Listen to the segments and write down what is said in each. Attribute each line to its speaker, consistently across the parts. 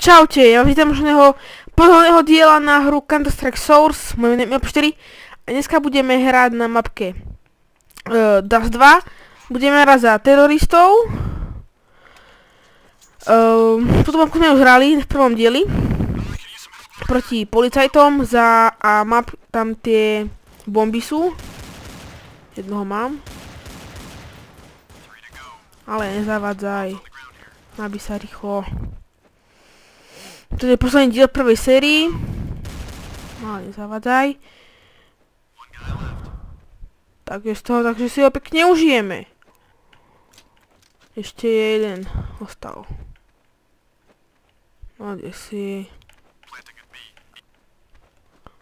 Speaker 1: Čaute, ja vás vítam posledného diela na hru Counter-Strike Source, moje meno 4 a dneska budeme hrať na mapke Dust 2. Budeme hrať za teroristov. Túto mapku sme už hrali v prvom dieli proti policajtom a tam tie bomby sú. Jednoho mám. Ale nezavádzaj. Aby sa rýchlo. Toto je posledný diel prvej sérii. Ale nezavádzaj. Takže si ho pekne užijeme. Ešte je jeden ostal. No kde si?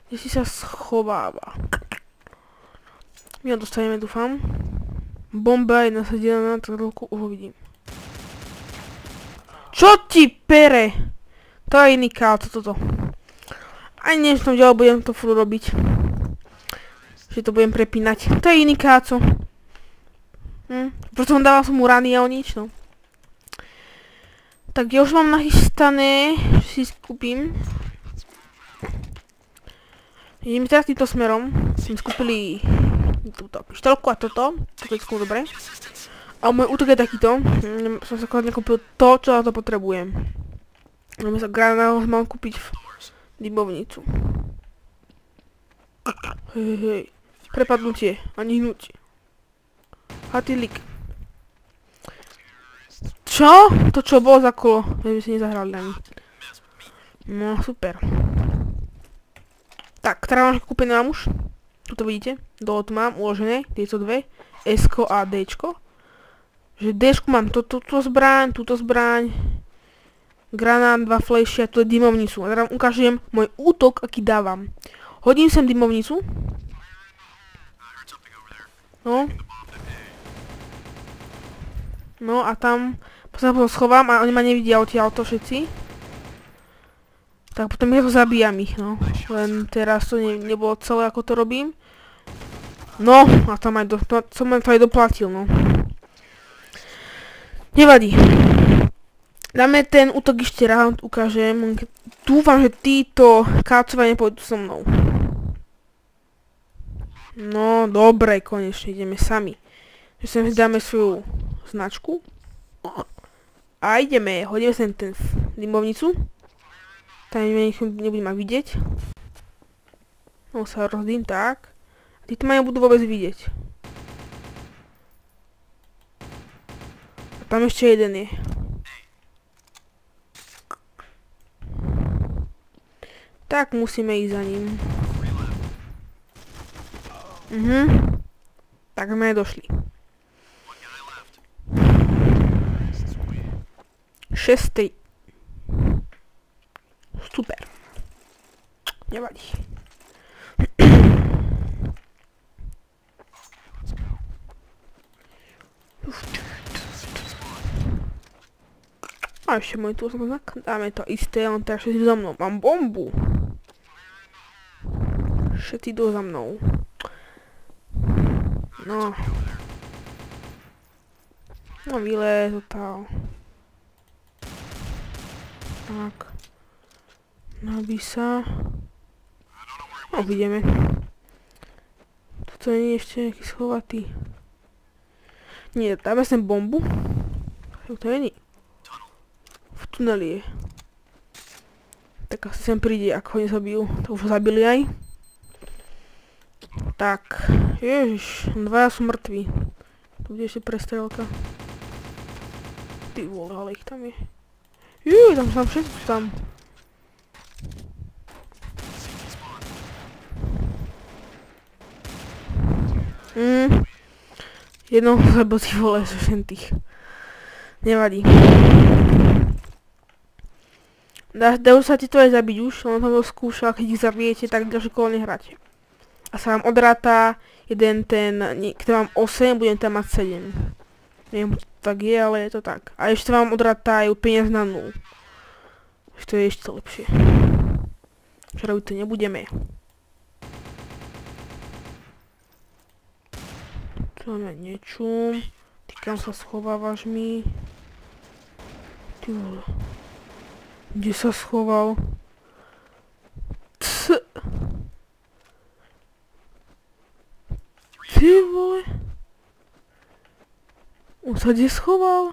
Speaker 1: Kde si sa schováva? My ho dostaneme, dúfam. Bomba je nasadená na trhlku, už ho vidím. Čo ti pere? To je iný káco toto. Ani neviem, že tam ďalej budem to furt robiť. Že to budem prepínať. To je iný káco. Proto som dával som mu rany a o nič, no. Tak ja už mám nachystané, že si skúpim. Ideme teraz týmto smerom. Sme skúpili túto pištolku a toto. Toto je skôr dobre. A môj útok je takýto. Som sa akorát nekúpil to, čo na to potrebujem. Môžeme sa granát mám kúpiť v dymovnicu. Hej. Prepadnutie, ani hnutie. Hatilik. Čo? To čo bolo za kolo? Ja by si nezahrali ani. No super. Tak, teda mám kúpené mám už. Tuto vidíte. Dole tu mám uložené. Tieto dve. S-ko a D-čko. Že D-čku mám túto zbraň. Granát, 2 fleši a tu je dymovnicu. A teda vám ukážem môj útok, aký dávam. Hodím sem dymovnicu. No. No a tam sa schovám a oni ma nevidia odtiaľto všetci. Tak potom ja to zabíjam ich, no. Len teraz to nebolo celé, ako to robím. No, a tam aj som to aj doplatil, no. Nevadí. Dáme ten útok ešte rád, ukážem. Dúfam, že títo kácovia nepôjdu so mnou. No, dobre, konečne ideme sami. Že sem dáme svoju značku. A ideme, hodíme sem ten dymovnicu. Tam nebudem ma vidieť. No sa rozdím, tak. A títo ma nebudú vôbec vidieť. A tam ešte jeden je. Tak musíme ísť za ním. Tak sme došli. 6. Super. Nevadí. A ešte môj tu znak. Dáme to isté, on teraz všetci za mnou. Mám bombu. Všetci idú za mnou. No. No vylez, totál. Tak. Nabí sa. No vidíme. Toto nie je ešte nejaký schovatý. Nie, dáme sem bombu. To je nie. V tuneli je. Tak asi sem príde, ako ho nezabijú. To už ho zabili aj. Tak, ježiš, dvaja sú mŕtvi. Tu bude ešte prestrelka. Ty vole, ale ich tam je. Juj, tam sú všetci tam. Jedno, lebo ty vole, sú všetkých. Nevadí. Dajú sa ti to aj zabiť už, len to skúšal, keď ich zabijete, tak ďalšie kolo nehráte. A sa vám odráta jeden ten, keď mám 8, budem tam mať 7. Neviem, to tak je, ale je to tak. A ešte vám odrátajú peniaz na 0. To je ešte lepšie. Čo robiť to nebudeme. Tu máme niečo. Ty kam sa schovávaš mi? Ty vole. Kde sa schoval? Ty vole. On sa kde schoval?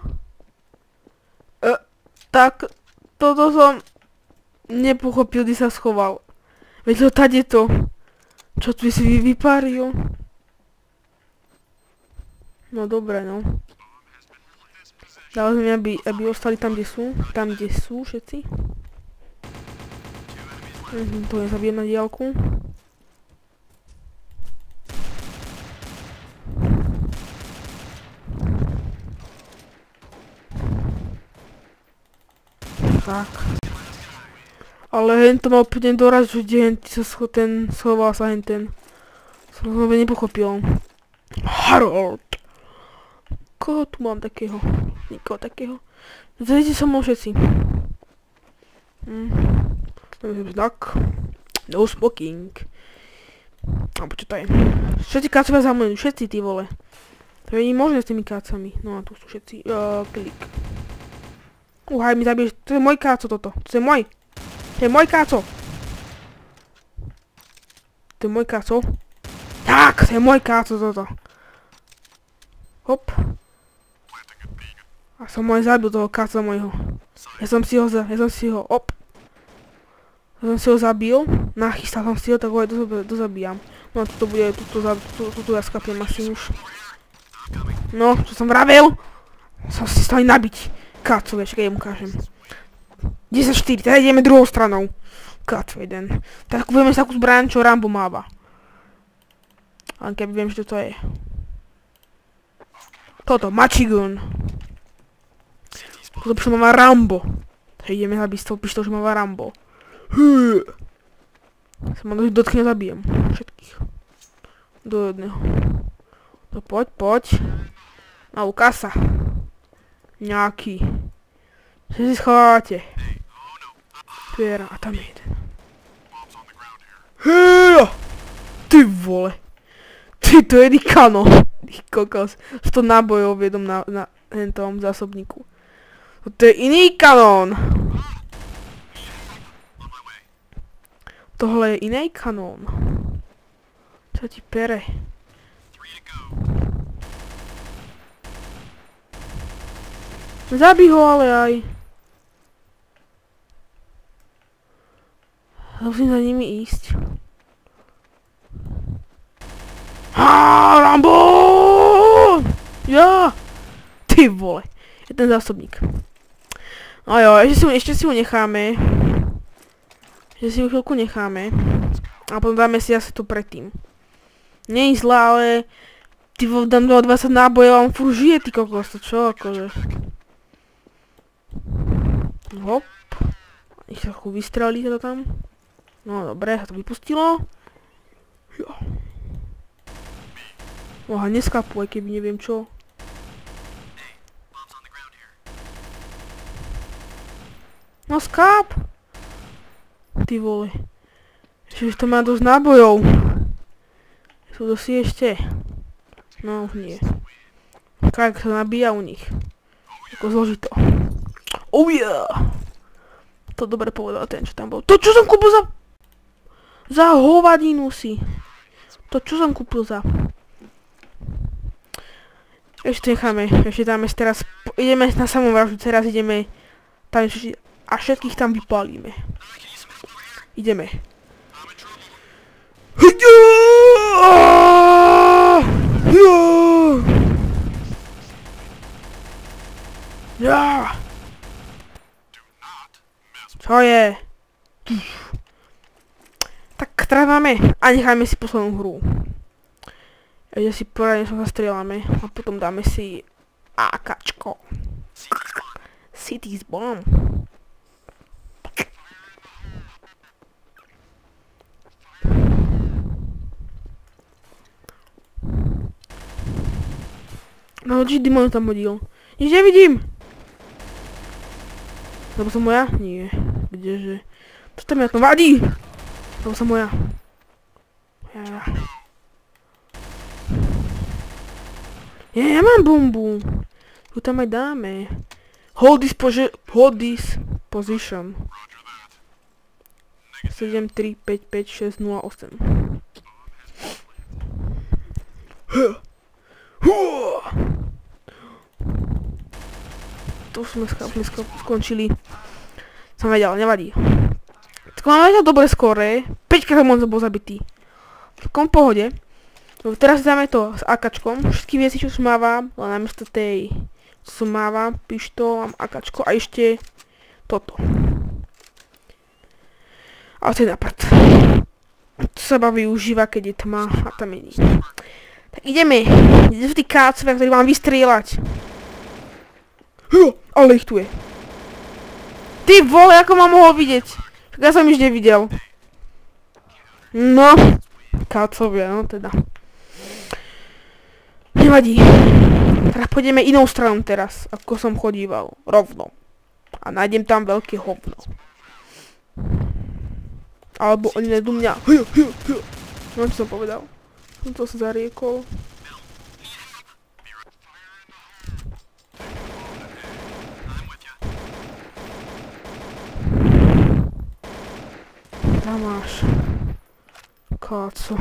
Speaker 1: Tak, toto som nepochopil, kde sa schoval. Veď to tade to. Čo tu si vypáril? No dobre, no. Dali sme, aby ostali tam, kde sú. Tam, kde sú všetci. To nezabijem na diaľku. Tak. Ale hento mal úplne doraz, že kde ten schoval sa henten. Som ho nepochopil. Harold! Koho tu mám takého? Nikoho takého. Zajte so mnou všetci. Znak. No smoking. Alebo čo to je? Všetci kácovia za mnou, všetci ty vole. To je možné s tými kácami. No a tu sú všetci. Klik. Uhaj, mi zabiješ. To je môj káco toto. To je môj. To je môj káco. To je môj káco. Tak, to je môj káco toto. Hop. A som aj zabil toho káca mojho. Ja som si ho, op. Ja som si ho zabil. Nachystal som si ho, tak ho aj dozabíjam. No, toto bude, tuto ja skapiem asi už. No, čo som vravel? Som si stali nabiť. Kácov, čakaj, ja mu ukážem. 10-4, teda ideme druhou stranou. Kácov jeden. Tak budeme sa takú zbraň, čo Rambo máva. Len keby viem, že to je. Toto, Machigun. Toto pištol máva Rambo. Takže ideme zabiť z toho pištol, že máva Rambo. Sa ma dotkne, zabijem. Všetkých. Do jedného. No poď. No ukáž sa. Nejaký. Čo si schovávate? Piera, a tam je jeden. Heja! Ty vole. Ty, to je kanón. Ty kokos. 100 nábojov v jednom na hentom zásobníku. To je iný kanón. Tohle je iný kanón. Čo ti pere? Zabij ho ale aj. Musím za nimi ísť. Rambo! Ja! Ty vole. Je ten zásobník. No jo, ešte si ho necháme. Ešte si ho chvíľku necháme. A potom dáme si asi to predtým. Nie je zlá, ale... Ty vole, dám 20 nábojov a on furt žije, ty kokos, to čo akože. Hop. Nech sa chvíľu vystrelí to tam. No dobre, sa to vypustilo. Jo. Oha, neskapu, aj keby neviem čo. No skáp! Ty vole. Ešte to má dosť nábojov. Sú dosi ešte. No už nie. Kajak sa nabíja u nich. Ako zložito. Oh yeah! To dobre povedal ten, čo tam bol. To čo som kúpil za hovadinu si. To čo som kúpil za... Ešte necháme, ešte dáme teraz, ideme na samú vraždu, teraz ideme tam a všetkých tam vypálime. Ideme. Čo je? Tak teraz máme a necháme si poslednú hru. Ešte si poradne sa zastrieľame a potom dáme si AKčko. City's Bomb. No, či demon tam hodil. Nič nevidím! To som moja? Nie. Kdeže? To tam ja to vadí! To som moja. Ja. Ja mám bombu. Tu tam aj dáme. Hold this. Position. 7, 3, 5, 5, 6, 0, 8. Tu sme skončili. Som vedel, nevadí. Tak máme to dobre skore. 5 krát som bol zabitý. V takom pohode. Teraz dáme to s AKčkom. Všetky veci, čo som mávam, len namiesto tej, čo som mávam, pištol, mám AKčko a ešte toto. Ale to je na prd. To sa iba využíva, keď je tma a tam je nič. Tak ideme. Ideme v tých kácovia, ktorý mám vystrieľať. Ale ich tu je. Ty vole, ako ma mohol vidieť? Tak ja som už nevidel. No. Kácovia, no teda. Nevadí. Teraz pôjdeme inou stranou teraz, ako som chodíval. Rovno. A nájdem tam veľké hovno. Alebo oni nejdu mňa. No, čo som povedal. Som to sa zariekol. Tam máš. Káco.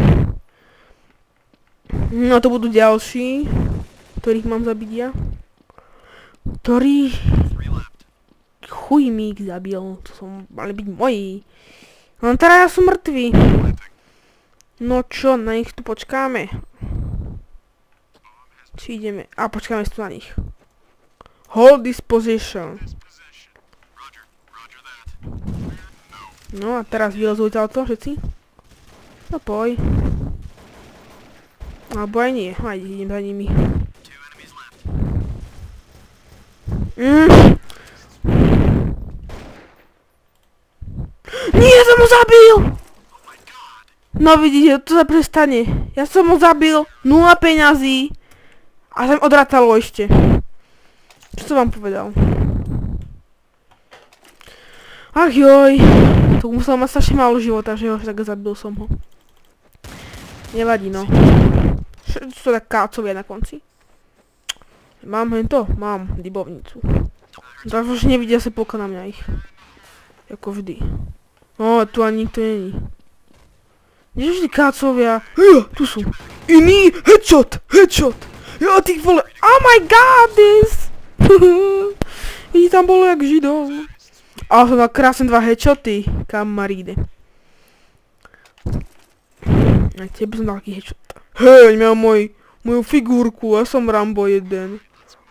Speaker 1: No to budú ďalší, ktorých mám zabiť ja. Ktorý... Chuj mi ich zabil, to som mali byť moji. No teraz ja som mŕtvý. No čo, na nich tu počkáme. Či ideme? A počkáme tu na nich. Hold this position. No a teraz vylezujte to všetci. No poj. Alebo aj nie, aj idem za nimi. Nie, som ho zabil! No vidíte, to sa prestane. Ja som ho zabil, 0 peňazí. A som odrátalo ešte. Čo som vám povedal? Ach joj. To musel mať strašne málo života, že ho tak zabil som ho. Nevadí, no. Čo to tak kácovia na konci? Mám hento? Mám dybovnicu. Takže už nevidia sa polka na mňa ich. Jako vždy. No, tu ani nikto není. Kdeže vždy kácovia? Tu sú. Iný headshot! Headshot! Ja, ty vole. Oh my god, this! Vidí tam bolo jak židov. Ale som dal krásne 2 headshoty, kamaríde. Aj tebe som dal taký headshot. Hej, mám moju figurku, ja som Rambo 1.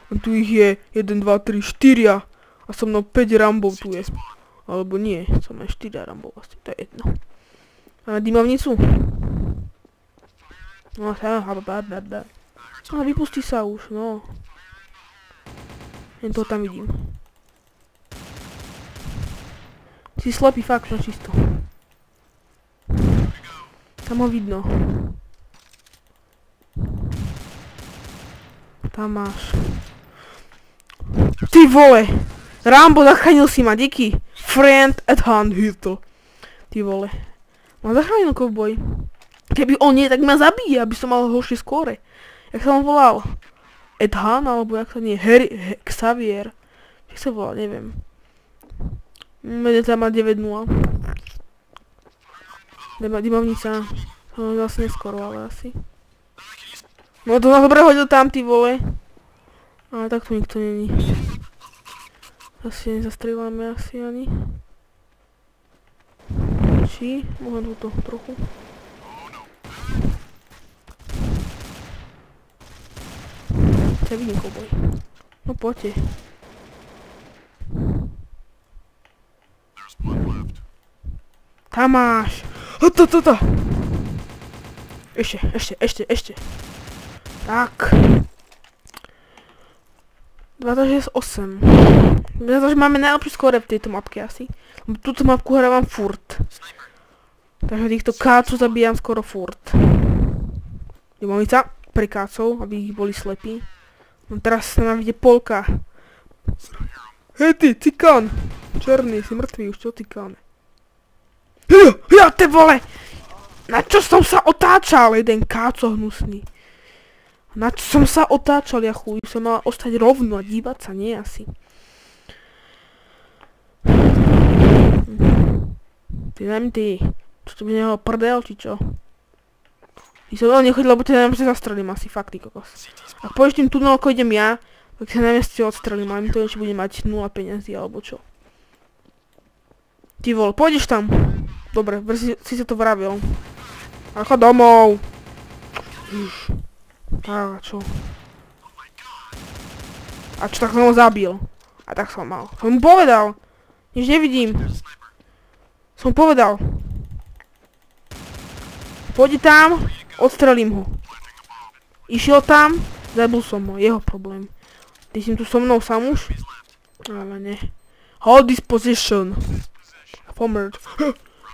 Speaker 1: A tu ich je 1, 2, 3, 4. A som mnou 5 Rambov tu je. Alebo nie, som aj 4 Rambov vlastne, to je jedno. Máme dymovnicu. No, a vypustí sa už, no. Jen toho tam vidím. Si slepý fakt, na čisto. Tam ho vidno. Tam máš. Ty vole! Rambo, zachránil si ma, díky. Friend at hand, hito. Ty vole. Ma zachránil kovboj. Keby on nie, tak ma zabije, aby som mal horšie skóre. Jak sa on volal? Edhan, alebo jak sa nie? Xavier. Jak sa volal, neviem. Mene tam má 9-0. Dymovnica. To zase neskoro, ale asi. No to ma dobre hodil tam, ty vole. Ale tak tu nikto není. Asi nezastrieľame asi ani. Či? Môžem túto trochu. Ja vidím kouboj. No poďte. Tam máš. To. Ešte. Tak. 26-8. Za to, že máme najlepšie skóre v tejto mapke asi. Túto mapku hrávam furt. Takže týchto kácov zabíjam skoro furt. Dymovnica pre kácov, aby ich boli slepí. No teraz sa nám vidie polka. Hej ty, cikán! Černý, si mŕtvý už, čo cikáne? Ja te vole! Na čo som sa otáčal, jeden káco hnusný? Na čo som sa otáčal, ja chuj? Som mal ostať rovno a dívať sa, nie asi. Ty daj mi ty. Čo to by neho prdel, či čo? Ty sa veľa nechodil, lebo ťa neviem, že zastrelím asi, fakt, ty kokos. Ak pôjdeš tým tunelom, ako idem ja, tak sa neviem, že odstrelím, ale mi to ešte bude mať 0 peniazí, alebo čo. Ty vole, pôjdeš tam. Dobre, si sa to vravil. Ale chod domov. A čo? A čo, tak som ho zabil. A tak som mal. Som mu povedal. Nič nevidím. Som povedal. Pôjde tam, odstrelím ho. Išiel tam, zabil som ho. Jeho problém. Ty si tu so mnou sám už? Ale ne. Hold this position. Pomrd.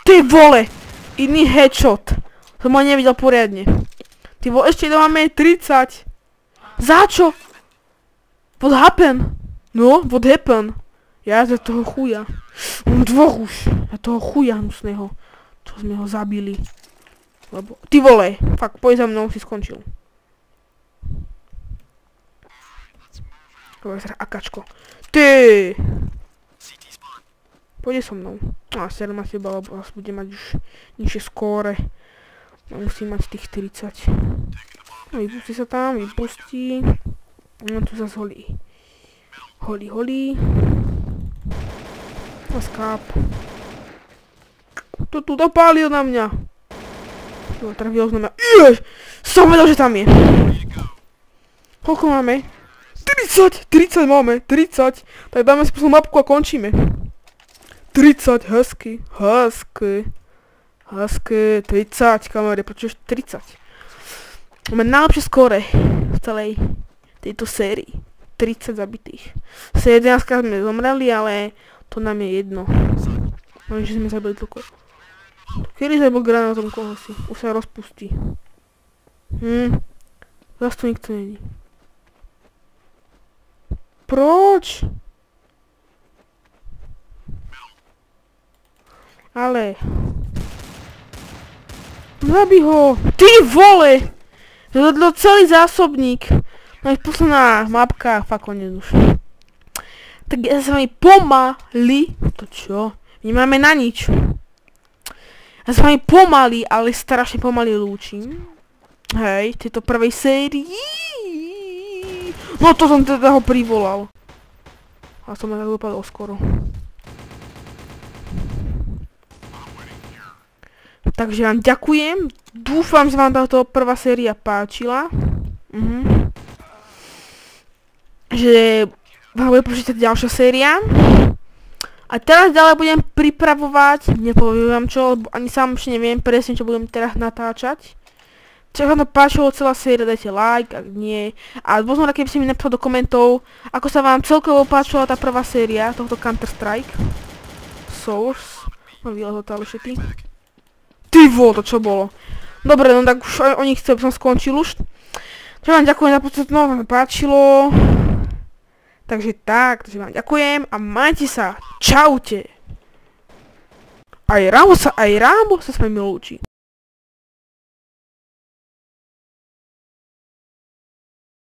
Speaker 1: Ty vole! Iný headshot. Som ho nevidel poriadne. Ty vole, ešte máme 30. Za čo? What happened? No, what happened? Ja za toho chuja. Mám dvoch už. Za toho chuja hnusného. Čo sme ho zabili. Lebo... Ty vole! Fakt, poď za mnou, si skončil. Dobre, teda akačko. Ty! Pôjde so mnou. A serem asi iba, lebo asi bude mať už nižšie skóre. Musí mať tých 40. No, vypustí sa tam, vypustí. No tu zase holí. Holí. A skáp. To tu dopálil na mňa. To trafil na mňa. Jež! Som vedel, že tam je. Koľko máme? 30 máme, 30. Tak dáme si poslednú mapku a končíme. 30, hezky, 30, kamery, prečo ešte 30? Máme najlepšie skóre v celej tejto sérii. 30 zabitých. Sa 11 sme zomreli, ale to nám je jedno. Máme, že sme zabili toľko. Kedy zabil granátom koho si? Už sa rozpustí. Zas tu nikto není. Proč? Ale... Zabij ho! Ty vole! Zadlo celý zásobník. No je posledná mapka, fakt konec už. Tak ja sa mi pomaly... To čo? My nemáme na nič. Ja sa mi pomaly, ale strašne pomaly lúčim. Hej, tejto prvej sérii. No to som teda ho privolal. A som ma tak dopadol skoro. Takže vám ďakujem. Dúfam, že vám táto prvá séria páčila. Že vám bude počítať ďalšia séria. A teraz ďalej budem pripravovať, nepoviem vám čo, lebo ani sám ešte neviem presne, čo budem teraz natáčať. Čo vám to páčilo celá séria, dajte like, ak nie. A možno keby ste mi napísali do komentov, ako sa vám celkovo páčila tá prvá séria tohto Counter-Strike. Source. No vylezol to ale šetý. Ty vole, to čo bolo? Dobre, no tak už oni chcú, aby som skončil už. Čo vám ďakujem za podstatno, vám páčilo. Takže vám ďakujem a majte sa. Čaute. Aj Rambo sa s vami lúči.